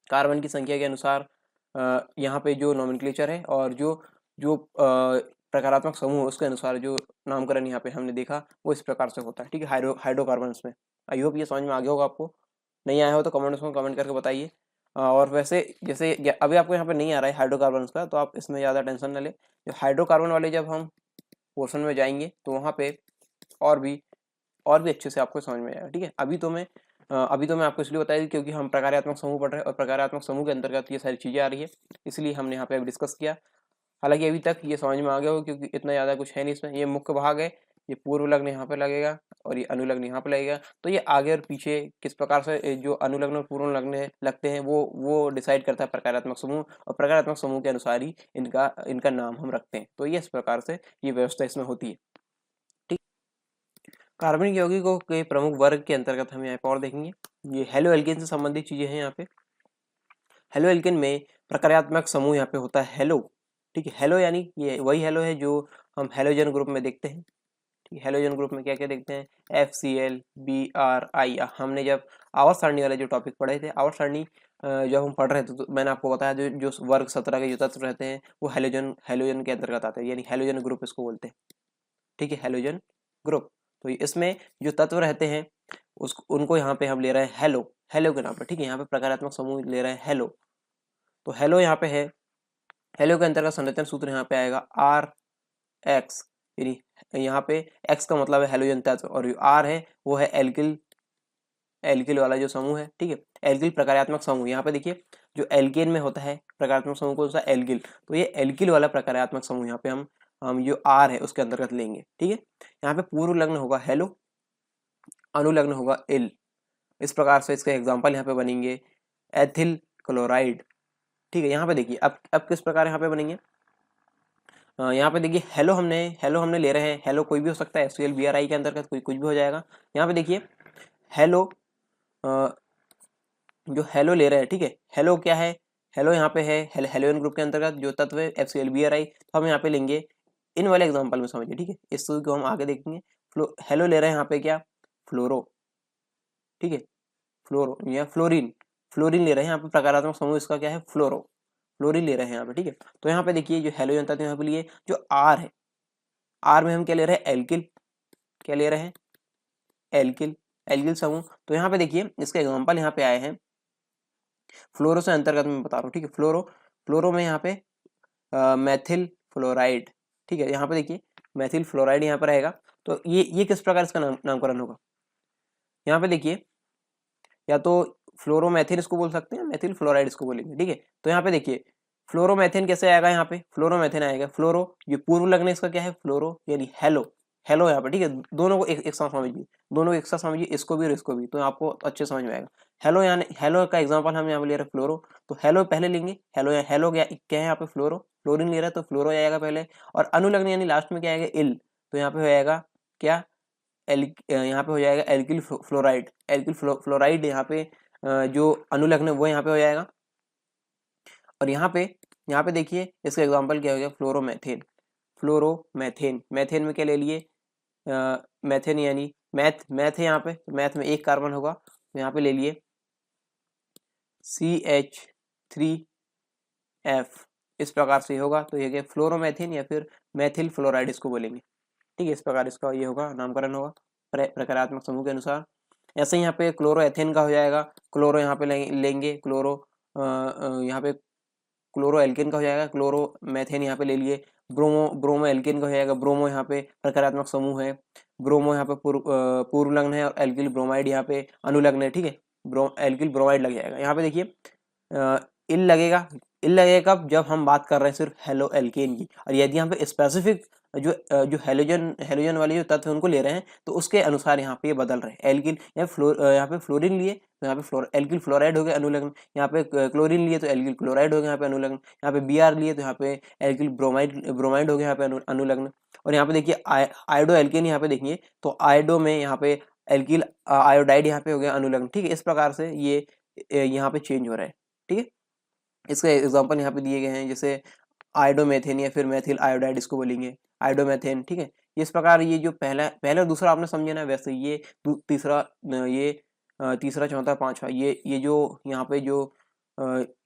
कार्बन की संख्या के अनुसार यहाँ पे जो नोमेनक्लेचर है और जो प्रकारात्मक समूह उसके अनुसार जो नामकरण यहाँ पे हमने देखा वो इस प्रकार से होता है, ठीक है। हाइड्रोकार्बन्स में, आई होप ये समझ में आ गया होगा आपको। नहीं आया हो तो कमेंट्स में कमेंट करके बताइए। और वैसे जैसे अभी आपको यहाँ पे नहीं आ रहा है हाइड्रोकार्बन का, तो आप इसमें ज़्यादा टेंशन न ले। जो हाइड्रोकार्बन वाले जब हम पोर्शन में जाएंगे तो वहाँ पे और भी अच्छे से आपको समझ में आएगा, ठीक है। अभी तो मैं आपको इसलिए बताया क्योंकि हम प्रकार्यात्मक समूह पढ़ रहे हैं और प्रकार्यात्मक समूह के अंतर्गत ये सारी चीज़ें आ रही है, इसलिए हमने यहाँ पे अभी डिस्कस किया। हालांकि अभी तक ये समझ में आ गया हो क्योंकि इतना ज़्यादा कुछ है नहीं इसमें। ये मुख्य भाग है, ये पूर्व लग्न यहाँ पे लगेगा और ये अनुलग्न यहाँ पे लगेगा। तो ये आगे और पीछे किस प्रकार से जो अनुलग्न और पूर्व लग्न लगते हैं वो डिसाइड करता है प्रकारात्मक समूह, और प्रकारात्मक समूह के अनुसार ही इनका नाम हम रखते हैं। तो ये इस प्रकार से ये व्यवस्था इसमें होती है, ठीक। कार्बनिक यौगिकों के प्रमुख वर्ग के अंतर्गत हम यहाँ पर और देखेंगे, ये हेलो एल्केन से संबंधित चीजें हैं। यहाँ पे हेलो एल्केन में प्रकार्यात्मक समूह यहाँ पे होता है हेलो, ठीक है। हेलो यानी ये वही हेलो है जो हम हेलोजन ग्रुप में देखते हैं, ठीक है। हेलोजन ग्रुप में क्या क्या देखते हैं, FCl BRI। हमने जब आवर्त सारणी वाले जो टॉपिक पढ़े थे, आवर्त सारणी जब हम पढ़ रहे थे तो मैंने आपको बताया जो वर्ग 17 के जो तत्व रहते हैं वो हेलोजन के अंतर्गत आते हैं, यानी हेलोजन ग्रुप इसको बोलते हैं, ठीक है, हेलोजन ग्रुप। तो इसमें जो तत्व रहते हैं उनको यहाँ पे हम ले रहे हैं हेलो के नाम पे, ठीक है। यहाँ पे प्रकारात्मक समूह ले रहे हैं हेलो। तो हेलो यहाँ पे है, हेलो के अंतर्गत संरचना सूत्र यहाँ पे आएगा RX, यानी यहाँ पे X का मतलब है हेलोजन तत्व और जो R है वो है एल्किल वाला जो समूह है, ठीक है। एल्किल प्रकार्यात्मक समूह, यहाँ पे देखिए जो एल्केन में होता है प्रकारात्मक समूह कौन सा, एल्किल। तो ये एल्किल वाला प्रकार्यात्मक समूह यहाँ पे हम जो R है उसके अंतर्गत लेंगे, ठीक है। यहाँ पे पूर्व लग्न होगा हेलो, अनुलग्न होगा इल। इस प्रकार से इसके एग्जाम्पल यहाँ पे बनेंगे एथिल क्लोराइड, ठीक है। यहाँ पे देखिए अब किस प्रकार यहाँ पे बनेंगे, यहाँ पे देखिए हेलो हमने ले रहे हैं, हेलो कोई भी हो सकता है, FCl BRI के अंतर्गत कोई कुछ भी हो जाएगा। यहाँ पे देखिए हेलो जो हेलो ले रहे हैं, ठीक है। हेलो क्या है, हेलो यहाँ पे है हेलोजन ग्रुप के अंतर्गत जो तत्व है FCl BRI, तो हम यहाँ पे लेंगे इन वाले एग्जाम्पल में, समझिए, ठीक है। इस को हम आगे देखेंगे। हेलो ले रहे हैं यहाँ पे क्या, फ्लोरो, ठीक है, फ्लोरो या फ्लोरीन ले रहे हैं यहाँ पे, प्रकारात्मक समूह इसका क्या है, फ्लोरीन ले रहे हैं यहाँ पे, ठीक है। तो यहाँ पे देखिए जो हेलोजन तत्व यहाँ पे लिए जो R है, R में हम क्या ले रहे हैं, एल्किल, क्या ले रहे हैं, एल्किल समूह। तो यहाँ पे देखिए इसके एग्जांपल यहाँ पे आए हैं, फ्लोरो से अंतर्गत मैं बता रहा हूँ, ठीक है। फ्लोरो में यहाँ पे मेथिल फ्लोराइड, ठीक है। यहाँ पे देखिए मेथिल फ्लोराइड यहाँ पर रहेगा। तो ये किस प्रकार इसका नामकरण होगा, यहाँ पे देखिए या तो फ्लोरोमेथिन इसको बोल सकते हैं, मेथिल फ्लोराइड इसको बोलेंगे, ठीक है। तो यहाँ पे देखिए फ्लोरोमेथिन कैसे आएगा, यहाँ पे फ्लोरोमेथिन आएगा, फ्लोरो ये पूर्व लग्न इसका क्या है, फ्लोरो यानी हेलो यहाँ पे, ठीक है। दोनों को एक साथ समझिए, दोनों एक साथ समझिए, इसको भी और इसको भी, तो आपको अच्छे समझ में आएगा। हेलो यानी हेलो का एग्जांपल हम यहाँ पे ले रहे हैं फ्लोरो, तो हेलो पहले लेंगे, हेलो क्या है यहाँ पे, फ्लोरीन ले रहा है तो फ्लोरो आएगा पहले, और अनुलग्न यानी लास्ट में क्या आएगा, इल। तो यहाँ पे हो जाएगा क्या, यहाँ पे हो जाएगा एल्किल फ्लोराइड, यहाँ पे जो अनुलग्न वो यहाँ पे हो जाएगा। और यहाँ पे देखिए इसका एग्जांपल क्या हो गया, फ्लोरोमेथेन। मेथेन में क्या ले लिए, मेथेन यानी मैथ है यहाँ पे, मैथ में एक कार्बन होगा, तो यहाँ पे ले लिए CH3F, इस प्रकार से होगा। तो ये क्या, फ्लोरोमेथेन या फिर मेथिल फ्लोराइड इसको बोलेंगे, ठीक है। इस प्रकार इसका ये होगा, नामकरण होगा प्रकारात्मक समूह के अनुसार। ऐसे यहाँ पे क्लोरोएथेन का हो जाएगा, क्लोरो यहाँ पे लेंगे, यहाँ पे क्लोरो एल्केन का हो जाएगा, क्लोरो मैथेन यहाँ पे ले लिए, ब्रोमो एल्केन का हो जाएगा, ब्रोमो यहाँ पे प्रकारात्मक समूह है, ब्रोमो यहाँ पे पूर्व लग्न है, और एल्किल ब्रोमाइड यहाँ पे अनुलग्न है, ठीक है। एल्किल ब्रोमाइड लग जाएगा। यहाँ पे देखिए इल लगेगा कब, जब हम बात कर रहे हैं सिर्फ हेलो एल्केन की, और यदि यहाँ पे स्पेसिफिक जो हेलोजन वाले जो तत्व उनको ले रहे हैं तो उसके अनुसार यहाँ पे ये बदल रहे हैं। एल्किल यहाँ पे फ्लोरीन लिए तो यहाँ पे एल्किल फ्लोराइड हो गया अनुलग्न, यहाँ पे क्लोरीन लिए तो एल्किल क्लोराइड हो गया यहाँ पे अनुलग्न, यहाँ पे BR लिए तो यहाँ पे एल्किल ब्रोमाइड हो गया यहाँ पे अनुलग्न। और यहाँ पे देखिए आयोडो एल्केन यहाँ पे देखिए तो आयोडो में यहाँ पे एल्किल आयोडाइड यहाँ पे हो गया अनुलग्न, ठीक है। इस प्रकार से ये यहाँ पे चेंज हो रहा है, ठीक है। इसके एग्जाम्पल यहाँ पे दिए गए हैं, जैसे आयोडोमेथेन या फिर मेथिल आयोडाइड इसको बोलेंगे, आयोडोमेथेन, ठीक है। इस प्रकार ये जो पहला और दूसरा आपने समझे ना, वैसे ये तीसरा चौथा पांचवा ये जो यहाँ पे जो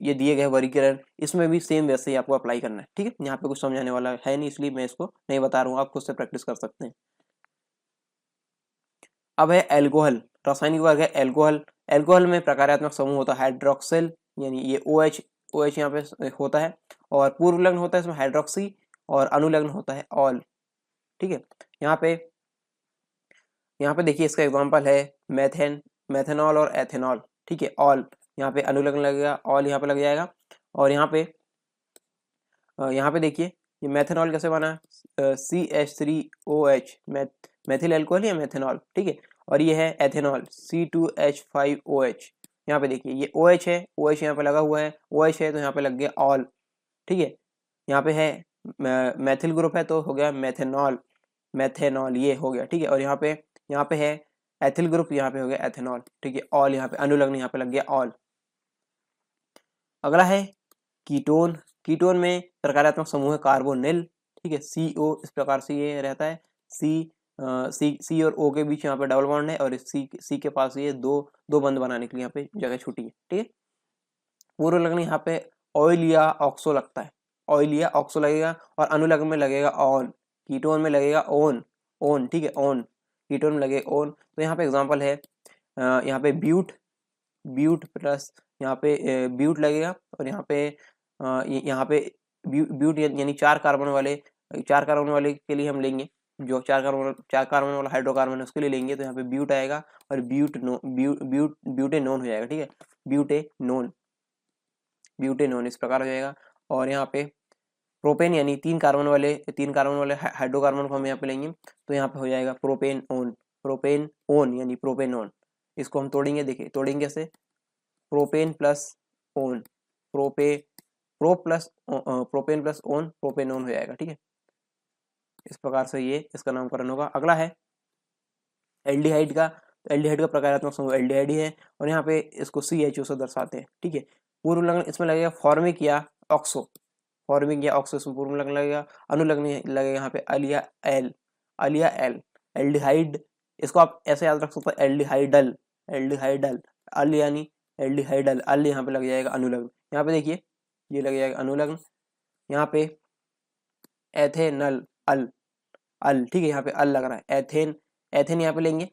ये दिए गए वर्गीकरण, इसमें भी सेम वैसे ही आपको अप्लाई करना है, ठीक है। यहाँ पे कुछ समझाने वाला है नहीं, इसलिए मैं इसको नहीं बता रहा हूँ, आप खुद से प्रैक्टिस कर सकते हैं। अब है एल्कोहल। रासायनिक वर्ग है एल्कोहल। एल्कोहल में प्रकारात्मक समूह होता है हाइड्रोक्सिल, यानी ये OH यहाँ पे होता है, और पूर्व लग्न होता है इसमें हाइड्रोक्सी, और अनुलग्न होता है ऑल। ठीक है, यहाँ पे देखिए इसका एग्जांपल है मेथेन, मेथेनॉल और एथेनॉल। ठीक है, ऑल यहाँ पे अनुलग्न लगेगा, ऑल यहाँ पे लग जाएगा। और यहाँ पे देखिए ये मेथेनॉल कैसे बना, CH3OH, मैथिल एल्कोहल या मेथेनॉल। ठीक है, और ये है एथेनॉल C2H5OH। यहाँ पे देखिए ये OH है, OH यहाँ पे लगा हुआ है, OH है तो यहाँ पे लग गया ऑल। ठीक है, यहाँ पे है मैथिल ग्रुप है तो हो गया मेथेनॉल, मेथेनॉल ये हो गया। ठीक है, और यहाँ पे है एथिल ग्रुप, यहाँ पे हो गया एथेनॉल। ठीक है, ऑल यहाँ पे अनुलग्न यहाँ पे लग गया ऑल। अगला है कीटोन। कीटोन में प्रकारात्मक समूह है कार्बोनिल। ठीक है, CO इस प्रकार से ये रहता है, सी और O के बीच यहाँ पे डबल बॉन्ड है, और सी के पास ये दो बंद बनाने के लिए यहाँ पे जगह छूटी है। ठीक है, पूर्व लग्न यहाँ पे ऑयल या ऑक्सो लगता है, ऑयल या ऑक्सो लगेगा, और अनुलग्न में लगेगा ऑन, कीटोन में लगेगा ओन। ठीक है, ओन, कीटोन में लगेगा ओन। तो यहाँ पे एग्जांपल है यहाँ पे ब्यूट प्लस यहाँ पे ब्यूट लगेगा, और यहाँ पे ब्यूट यानी 4 कार्बन वाले के लिए हम लेंगे, जो 4 कार्बन वाला हाइड्रोकार्बन है उसके लिए लेंगे, तो यहाँ पे ब्यूट आएगा और ब्यूटेनोन हो जाएगा। ठीक है, ब्यूटेनोन इस प्रकार हो जाएगा। और यहाँ पे प्रोपेन यानी 3 कार्बन वाले हाइड्रोकार्बन को हम यहाँ पे लेंगे, तो यहाँ पे हो जाएगा प्रोपेन ओन यानी प्रोपेनोन। इसको हम तोड़ेंगे, देखिए तोड़ेंगे कैसे, propane plus own, propane plus own propanone हो जाएगा। ठीक है, इस प्रकार से ये इसका नामकरण होगा। अगला है एल्डिहाइड का। एल्डिहाइड का प्रकारात्मक समूह एल्डिहाइड ही है, और यहाँ पे इसको CHO से दर्शाते हैं। ठीक है, पूर्व लग्न इसमें लगेगा फॉर्मिक या ऑक्सो, इसमें पूर्व लग्न लगेगा। अनुलग्न लगेगा यहाँ पे अलिया एल। एल्डिहाइड इसको आप ऐसे याद रख सकते हो, एल्डिहाइडल अल यानी एल्डिहाइडल, अल यहाँ पे लग जाएगा अनुलग्न। यहाँ पे देखिए ये लग जाएगा अनुलग्न। यहाँ पे एथेनल अल, ठीक है, यहाँ पे अल लग रहा है, एथेन यहाँ पे लेंगे,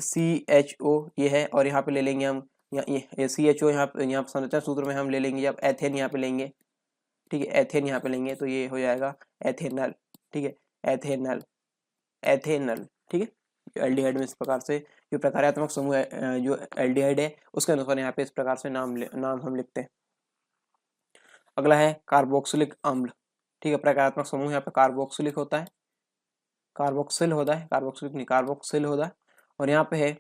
CHO ये है, और यहाँ पे ले लेंगे हम ये CHO यहाँ पे संरचना सूत्र में हम ले लेंगे, जब एथेन यहाँ पे लेंगे। ठीक है, एथेन यहाँ पे लेंगे तो ये हो जाएगा एथेनल। ठीक है, एथेनल। ठीक है, एल्डिहाइड में इस प्रकार से जो प्रकारात्मक समूह है, जो एल्डिहाइड है उसके अनुसार यहाँ पे इस प्रकार से नाम हम लिखते हैं। अगला है कार्बोक्सिलिक अम्ल। ठीक है, प्रकारात्मक समूह यहाँ पे कार्बोक्सिलिक होता है, कार्बोक्सिल होता है, और यहाँ पे है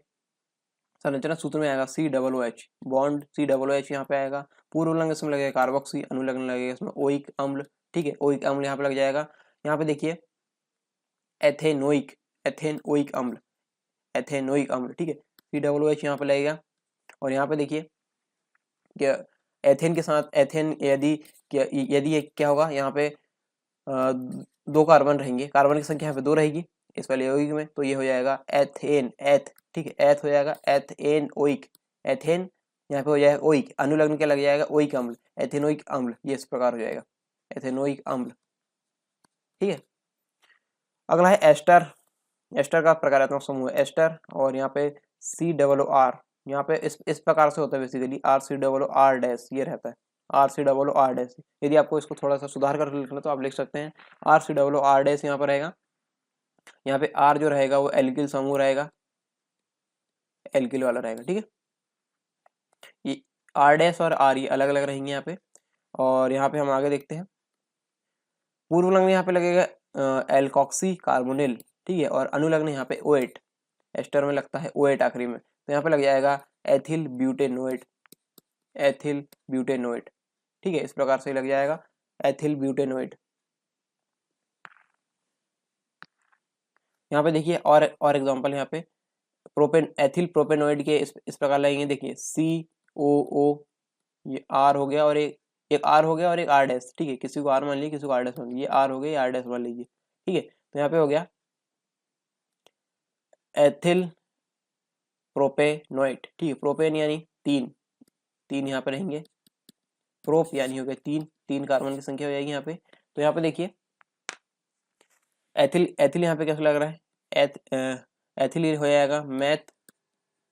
संरचना सूत्र में आएगा COOH, बॉन्ड COOH यहाँ पे आएगा। पूर्व लग्न इसमें लगेगा कार्बोक्सी, अनुलग्न लगेगा इसमें ओइक अम्ल। ठीक है, ओइक अम्ल यहाँ पे लग जाएगा। यहाँ पे देखिए एथेनोइक अम्ल। ठीक है, COOH यहाँ पे लगेगा, और यहाँ पे देखिए क्या एथेन के साथ एथेन यदि ये क्या होगा, यहाँ पे 2 कार्बन रहेंगे, कार्बन की संख्या यहाँ पे 2 रहेगी इस वाले यौगिक में, तो ये हो जाएगा एथेन, ठीक है, एथ हो जाएगा एथेनोइक, एथेन यहाँ पे हो जाएगा ओइक, अनुलग्न क्या लग जाएगा ओइक अम्ल, एथेनोइक अम्ल, ये इस प्रकार हो जाएगा एथेनोइक अम्ल। ठीक है, अगला है एस्टर का प्रकारात्मक समूह है एस्टर, और यहाँ पे COR, यहाँ पे इस प्रकार से होता है बेसिकली RCOR- ये रहता है RCOR-। यदि आपको इसको थोड़ा सा सुधार कर लिखना तो आप लिख सकते हैं RCOR- यहाँ पर रहेगा। यहाँ पे R जो रहेगा वो एल्किल समूह रहेगा, एल्किल वाला रहेगा। ठीक है, ये R- और R ये अलग अलग रहेंगे यहाँ पे। और यहाँ पे हम आगे देखते हैं, पूर्व लग्न यहाँ पे लगेगा एल्कॉक्सी कार्बोनिल। ठीक है, और अनुलग्न यहाँ पे OH, एस्टर में लगता है OH आखिरी में, तो यहाँ पे लग जाएगा एथिल ब्यूटेनोएट। ठीक है, इस प्रकार से लग जाएगा एथिल ब्यूटेनोएट। यहाँ पे देखिए और एग्जांपल यहाँ पे एथिल प्रोपेनोइड के इस प्रकार लगेंगे। देखिए COO, ये R हो गया, और एक R हो गया और एक R-। ठीक है, किसी को R मान लीजिए, किसी को R- मान लीजिए, ये R हो गया, ये R- मान लीजिए। ठीक है, तो यहाँ पे हो गया एथिल प्रोपेनोइट। ठीक है, प्रोपेन यानी 3 यहाँ पे रहेंगे, प्रोप यानी हो गया 3 कार्बन की संख्या हो जाएगी यहाँ पे। तो यहाँ पे देखिए एथिल यहाँ पे कैसे लग रहा है, एथिल ये हो जाएगा मैथ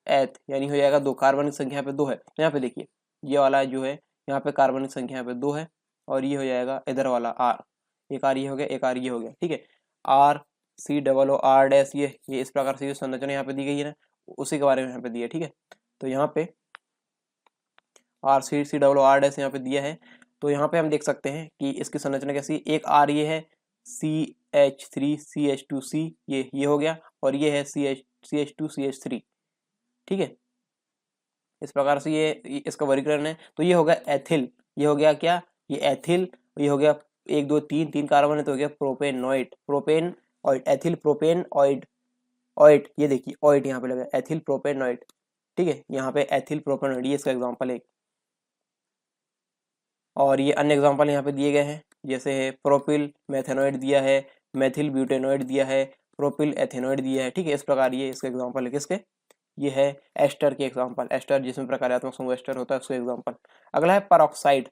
एथ, यानी हो जाएगा 2, कार्बनिक संख्या पे 2 है। यहाँ पे देखिए ये वाला जो है यहाँ पे कार्बनिक संख्या पे 2 है, और ये हो जाएगा इधर वाला आर, एक आर ये हो गया, एक आर ये हो गया, ठीक है। R C double O R dash, ये इस प्रकार से संरचना यहाँ पे दी गई है ना, उसी के बारे में यहाँ पे दिया, ठीक है। तो यहाँ पे R C C double O R dash यहाँ पे दिया है। तो यहाँ पे हम देख सकते हैं कि इसकी संरचना कैसी, एक आर ये है CH3CH2C, ये हो गया, और ये है CH2CH3, ठीक है। इस प्रकार से ये इसका वर्गीकरण है। तो ये हो गया एथिल, ये हो गया क्या, ये एथिल, ये हो गया 1 2 3 3 कार्बन है, तो हो गया प्रोपेनॉइड, प्रोपेन ऑइड, एथिल प्रोपेन ऑइड, ऑइड ये देखिए ऑइड यहाँ पे लगा एथिल प्रोपेनॉइड, ठीक है। यहाँ पे एथिल प्रोपेनॉइड, ये इसका एग्जांपल है। और ये अन्य एग्जांपल यहाँ पे दिए गए हैं, जैसे है प्रोपिल मेथेनॉइड दिया है, मेथिल ब्यूटेनॉइड दिया है, प्रोपिल एथेनॉइड दिया है, ठीक है। इस प्रकार ये इसके एग्जांपल है, किसके, ये है एस्टर के एग्जांपल, एस्टर जिसमें प्रकार्यात्मक समूह एस्टर होता है उसका एग्जांपल। अगला है परऑक्साइड।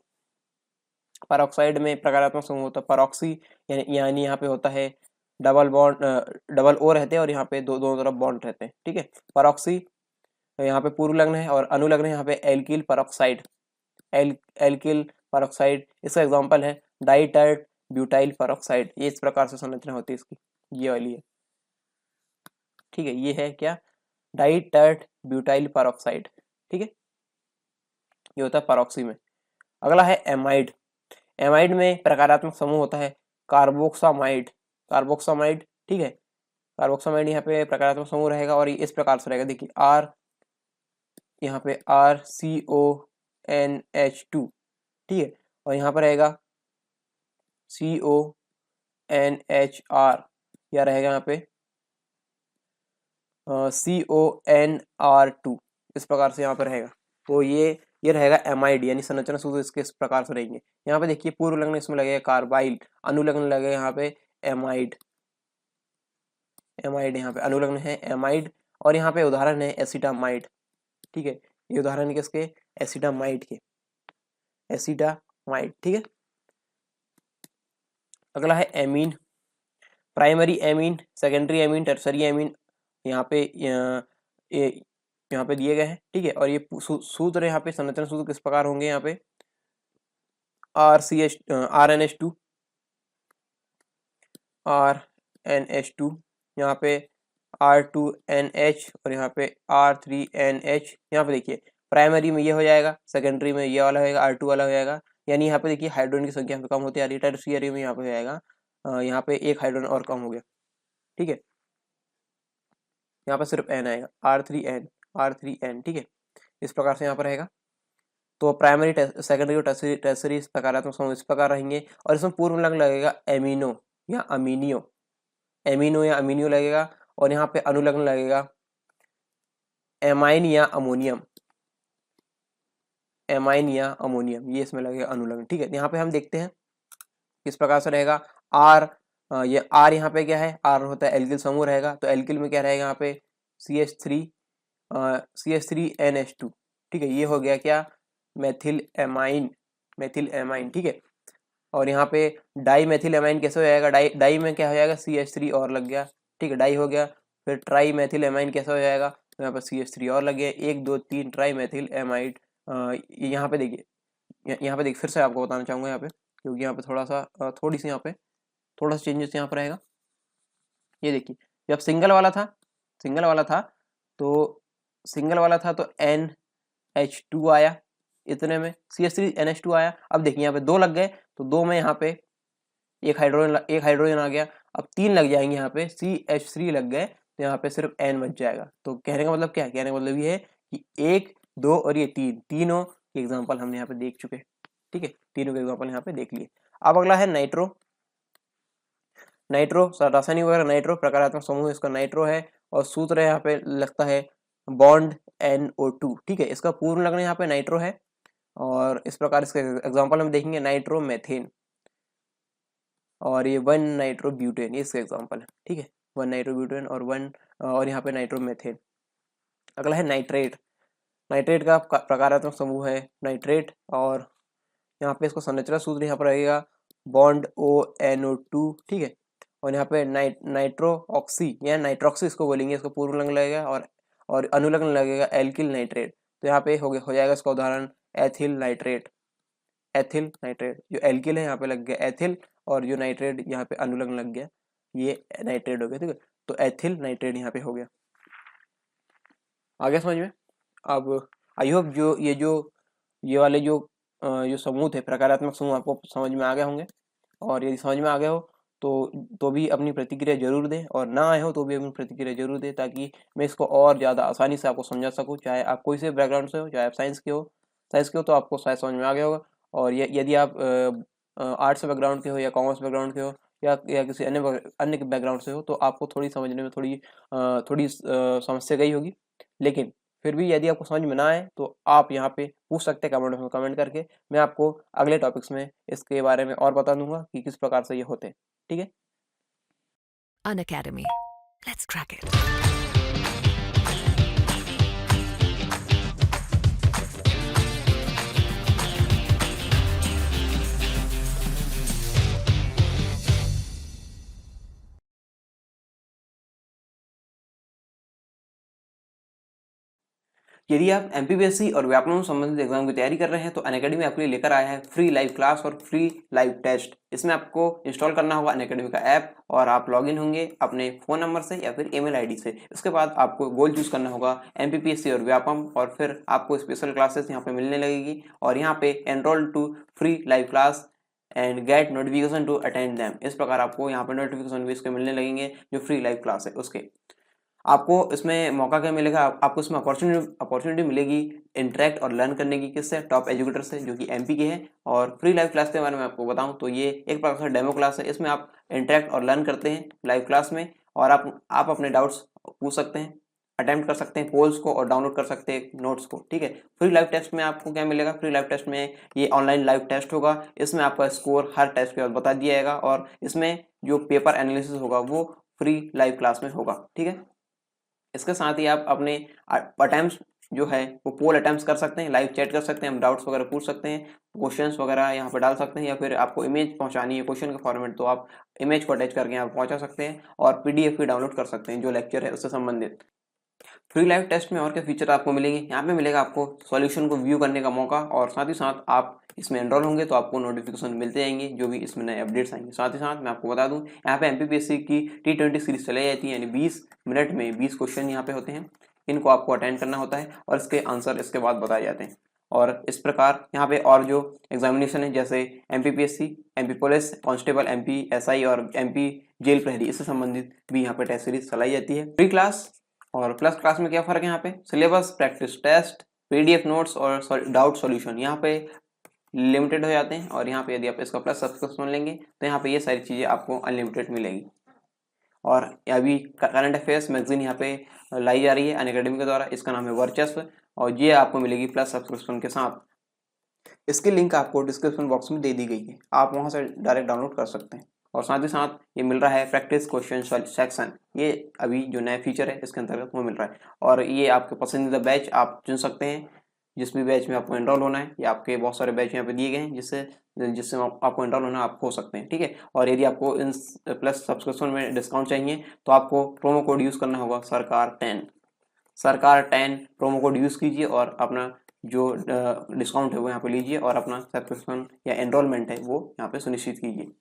परऑक्साइड में प्रकार्यात्मक समूह होता है परऑक्सी, यानी यहाँ पे होता है डबल बॉन्ड, डबल ओ रहते हैं और यहाँ पे दोनों तरफ बॉन्ड रहते हैं, ठीक है। परऑक्सी यहाँ पे पूर्व लग्न है, और अनुलग्न है यहाँ पे एल्किल परऑक्साइड, एल्किल परऑक्साइड, इसका एग्जांपल है डाइटर्ट ब्यूटाइल परऑक्साइड। ये इस प्रकार से संरचना होती है इसकी, ये वाली है, ठीक है। ये है क्या, डाइटर्ट ब्यूटाइल परऑक्साइड, ठीक है। ये होता है परऑक्सी में। अगला है एमाइड। एमाइड में प्रकारात्मक समूह होता है कार्बोक्सामाइड, कार्बोक्सामाइड, ठीक है। कार्बोक्सामाइड यहाँ पे प्रकारात्मक समूह रहेगा, और इस प्रकार से रहेगा, देखिए आर, यहाँ पे RCONH2, ठीक है, और यहाँ पर रहेगा CONHR, या रहेगा यहाँ पे CONR2, इस प्रकार से यहाँ पर रहेगा। तो ये रहेगा एमाइड, यानी संरचना सूत्र इसके इस प्रकार से रहेंगे। यहाँ पे देखिए पूर्व लग्न इसमें लगेगा कार्बाइल, अनुलग्न लगेगा यहाँ पे एमाइड, एमाइड यहाँ पे अनुलग्न है एमाइड, और यहाँ पे उदाहरण है एसिटामाइड, ठीक है। ये उदाहरण है किसके, एसिटामाइड के, एसिटामाइड, ठीक है। अगला है amine. Primary amine, secondary amine, tertiary amine यहाँ पे यहाँ पे दिए गए हैं, ठीक है। और ये सूत्र यहाँ पे संरचना सूत्र किस प्रकार होंगे, यहाँ पे RNH2, यहाँ पे R2NH, और यहाँ पे R3NH। यहाँ पे देखिए प्राइमरी में ये हो जाएगा, सेकेंडरी में ये वाला होगा, R2 वाला हो जाएगा, यानी यहाँ पे देखिए हाइड्रोजन की संख्या कम होती आ रही है। टर्शियरी में यहाँ पे हो जाएगा, यहाँ पे एक हाइड्रोजन और कम हो गया, ठीक है। यहाँ पे सिर्फ N आएगा, R3N, ठीक है। इस प्रकार से यहाँ पर रहेगा। तो प्राइमरी, सेकेंडरी और टर्सरी सकारात्मक समूह इस प्रकार रहेंगे, और इसमें पूर्व लग्न लगेगा एमिनो या अमीनियो, एमिनो या अमीनियो लगेगा, और यहाँ पे अनुलग्न लगेगा एमाइन या अमोनियम, एमाइन या अमोनियम, ये इसमें लगेगा अनुलग्न, ठीक है। यहाँ पे हम देखते हैं किस प्रकार से रहेगा। आर, ये आर यहाँ पे क्या है, आर होता है एल्किल समूह रहेगा, तो एल्किल में क्या रहेगा यहाँ पे CH3NH2, ठीक है। ये हो गया क्या, मेथिल एमाइन, मेथिल एमाइन, ठीक है। और यहाँ पे डाई मेथिल एमाइन कैसे हो जाएगा, डाई में क्या हो जाएगा, CH3 और लग गया, ठीक है, डाई हो गया। फिर ट्राई मेथिल एमाइन कैसे हो जाएगा, तो यहाँ पर CH3 और लग गया, 1 2 3 ट्राई मेथिल एमाइड। यहाँ पे देखिए, यहाँ पे देखिए फिर से आपको बताना चाहूँगा यहाँ पे, क्योंकि यहाँ पे थोड़ा सा थोड़ी सी यहाँ पे थोड़ा सा चेंजेस यहाँ पर रहेगा। ये देखिए जब सिंगल वाला था तो NH2 आया, इतने में CH3NH2 आया। अब देखिए यहाँ पे 2 लग गए, तो 2 में यहाँ पे एक हाइड्रोजन आ गया। अब 3 लग जाएंगे, यहाँ पे CH3 लग गए, तो यहाँ पे सिर्फ N बच जाएगा। तो कहने का मतलब क्या है, कहने का मतलब ये है कि 1 2 और ये 3, तीनों के एग्जाम्पल हमने यहाँ पे देख चुके, ठीक है, तीनों के एग्जाम्पल यहाँ पे देख लिए। अब अगला है नाइट्रो। नाइट्रो रासायनिक वगैरह, नाइट्रो प्रकारात्मक समूह इसका नाइट्रो है, और सूत्र यहाँ पे लगता है बॉन्ड NO2, ठीक है। इसका पूर्ण लग्न यहाँ पे नाइट्रो है, और इस प्रकार इसके एग्जांपल हम देखेंगे नाइट्रोमेथेन, और ये 1 नाइट्रोब्यूटेन, ये इसका एग्जांपल है, ठीक है। 1 नाइट्रोब्यूटेन और यहाँ पे नाइट्रोमेथेन। अगला है नाइट्रेट। नाइट्रेट का प्रकारात्मक समूह है नाइट्रेट, और यहाँ पे इसको संरचना सूत्र यहाँ पर रहेगा बॉन्ड ONO2, ठीक है। और यहाँ पे नाइट्रो ऑक्सी या नाइट्रोक्सी इसको बोलेंगे, इसको पूर्व लिंग लगेगा और अनुलग्न लगेगा एल्किल नाइट्रेट। तो यहाँ पे हो जाएगा इसका उदाहरण एथिल नाइट्रेट। एथिल नाइट्रेट जो एल्किल है यहाँ पे लग गया एथिल, और जो नाइट्रेट यहाँ पे अनुलग्न लग गया ये नाइट्रेट हो गया, ठीक है। तो एथिल नाइट्रेट यहाँ पे हो गया। आगे समझ में। अब आई होप ये वाले जो समूह थे, प्रकारात्मक समूह, आपको समझ में आ गए होंगे। और यदि समझ में आ गए हो तो भी अपनी प्रतिक्रिया जरूर दें, और ना आए हो तो भी अपनी प्रतिक्रिया जरूर दें, ताकि मैं इसको और ज़्यादा आसानी से आपको समझा सकूं। चाहे आप कोई से बैकग्राउंड से हो, चाहे आप साइंस के हो तो आपको शायद समझ में आ गया होगा। और यदि आप आर्ट्स बैकग्राउंड के हो या कॉमर्स बैकग्राउंड के हो या किसी अन्य बैकग्राउंड से हो, तो आपको थोड़ी समझने में थोड़ी समस्या गई होगी। लेकिन फिर भी यदि आपको समझ में ना आए तो आप यहाँ पे पूछ सकते हैं कमेंट में, कमेंट करके मैं आपको अगले टॉपिक्स में इसके बारे में और बता दूंगा कि किस प्रकार से ये होते हैं, ठीक है। Unacademy. Let's crack it. यदि आप एमपीपीएससी और व्याकरण से संबंधित एग्जाम की तैयारी कर रहे हैं तो अनअकैडमी आपके लिए लेकर आया है फ्री लाइव क्लास और फ्री लाइव टेस्ट। इसमें आपको इंस्टॉल करना होगा अनअकैडमी का ऐप, और आप लॉगिन होंगे अपने फ़ोन नंबर से या फिर ईमेल आईडी से। इसके बाद आपको गोल चूज करना होगा एमपीपीएससी और व्यापम, और फिर आपको स्पेशल क्लासेस यहाँ पे मिलने लगेगी। और यहाँ पे enrol to free live class and get notification to attend them, इस प्रकार आपको यहाँ पे नोटिफिकेशन भी इसके मिलने लगेंगे जो फ्री लाइव क्लास है उसके। आपको इसमें मौका क्या मिलेगा, आपको इसमें अपॉर्चुनिटी मिलेगी इंटरेक्ट और लर्न करने की, किससे, टॉप एजुकेटर से जो कि एमपी के हैं। और फ्री लाइव क्लास के बारे में आपको बताऊं तो ये एक प्रकार से डेमो क्लास है। इसमें आप इंटरेक्ट और लर्न करते हैं लाइव क्लास में, और आप अपने डाउट्स पूछ सकते हैं, अटेम्प्ट कर सकते हैं पोल्स को, और डाउनलोड कर सकते हैं नोट्स को, ठीक है। फ्री लाइव टेस्ट में आपको क्या मिलेगा, फ्री लाइव टेस्ट में ये ऑनलाइन लाइव टेस्ट होगा। इसमें आपका स्कोर हर टेस्ट के बाद बता दिया जाएगा, और इसमें जो पेपर एनालिसिस होगा वो फ्री लाइव क्लास में होगा, ठीक है। इसके साथ ही आप अपने अटेम्प्ट्स जो है वो पोल अटेम्प्ट्स कर सकते हैं, लाइव चैट कर सकते हैं, हम डाउट्स वगैरह पूछ सकते हैं, क्वेश्चंस वगैरह यहाँ पे डाल सकते हैं, या फिर आपको इमेज पहुंचानी है क्वेश्चन के फॉर्मेट तो आप इमेज को अटैच करके यहाँ पहुंचा सकते हैं, और पीडीएफ भी डाउनलोड कर सकते हैं जो लेक्चर है उससे संबंधित। फ्री लाइव टेस्ट में और क्या फीचर आपको मिलेंगे, यहाँ पे मिलेगा आपको सॉल्यूशन को व्यू करने का मौका, और साथ ही साथ आप इसमें एनरोल होंगे तो आपको नोटिफिकेशन मिलते जाएंगे जो भी इसमें नए अपडेट्स आएंगे। साथ ही साथ मैं आपको बता दूं यहाँ पे एमपीपीएससी की T20 सीरीज चलाई जाती है, यानी 20 मिनट में 20 क्वेश्चन यहाँ पे होते हैं, इनको आपको अटेंड करना होता है और इसके आंसर इसके बाद बताए जाते हैं। और इस प्रकार यहाँ पे और जो एग्जामिनेशन है जैसे MPPSC, MP police constable, MP SI और एमपी जेल प्रहरी, इससे संबंधित भी यहाँ पे टेस्ट सीरीज चलाई जाती है। प्री क्लास और प्लस क्लास में क्या फर्क है, यहाँ पे syllabus, practice test, PDF notes और डाउट सॉल्यूशन यहाँ पे लिमिटेड हो जाते हैं, और यहाँ पे यदि आप इसका प्लस सब्सक्रिप्शन लेंगे तो यहाँ पे ये सारी चीज़ें आपको अनलिमिटेड मिलेगी। और अभी करंट अफेयर्स मैगजीन यहाँ पे लाई जा रही है अनअकैडमी के द्वारा, इसका नाम है वर्चस्व, और ये आपको मिलेगी प्लस सब्सक्रिप्शन के साथ। इसकी लिंक आपको डिस्क्रिप्शन बॉक्स में दे दी गई है, आप वहाँ से डायरेक्ट डाउनलोड कर सकते हैं। और साथ ही साथ ये मिल रहा है प्रैक्टिस क्वेश्चन सेक्शन, ये अभी जो नया फीचर है इसके अंतर्गत वो मिल रहा है। और ये आपके पसंदीदा बैच आप चुन सकते हैं, जिस भी बैच में आपको एनरोल होना है, या आपके बहुत सारे बैच यहाँ पे दिए गए हैं जिससे आपको एनरोल होना आप हो सकते हैं, ठीक है। और यदि आपको इन प्लस सब्सक्रिप्शन में डिस्काउंट चाहिए तो आपको प्रोमो कोड यूज़ करना होगा सरकार10 प्रोमो कोड यूज़ कीजिए, और अपना जो डिस्काउंट है वो यहाँ पे लीजिए, और अपना सब्सक्रिप्शन या एनरोलमेंट है वो यहाँ पे सुनिश्चित कीजिए।